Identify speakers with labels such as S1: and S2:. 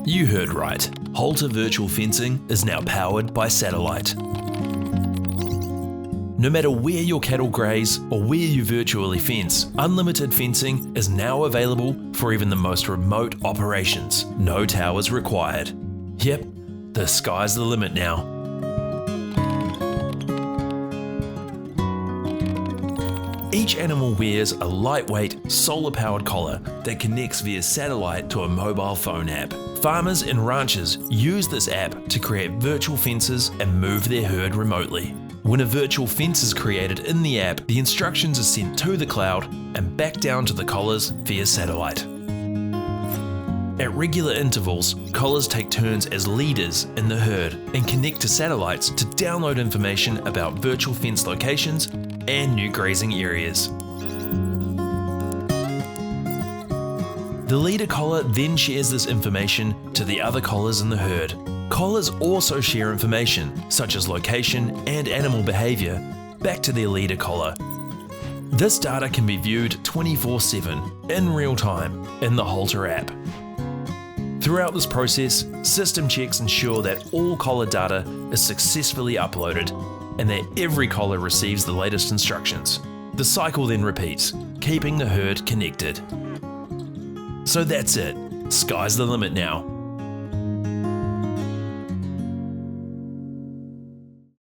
S1: You heard right. Halter virtual fencing is now powered by satellite. No matter where your cattle graze or where you virtually fence, unlimited fencing is now available for even the most remote operations. No towers required. Yep, the sky's the limit now. Each animal wears a lightweight, solar-powered collar that connects via satellite to a mobile phone app. Farmers and ranchers use this app to create virtual fences and move their herd remotely. When a virtual fence is created in the app, the instructions are sent to the cloud and back down to the collars via satellite. At regular intervals, collars take turns as leaders in the herd and connect to satellites to download information about virtual fence locations and new grazing areas. The leader collar then shares this information to the other collars in the herd. Collars also share information, such as location and animal behaviour, back to their leader collar. This data can be viewed 24/7 in real time in the Halter app. Throughout this process, system checks ensure that all collar data is successfully uploaded and that every collar receives the latest instructions. The cycle then repeats, keeping the herd connected. So that's it. Sky's the limit now.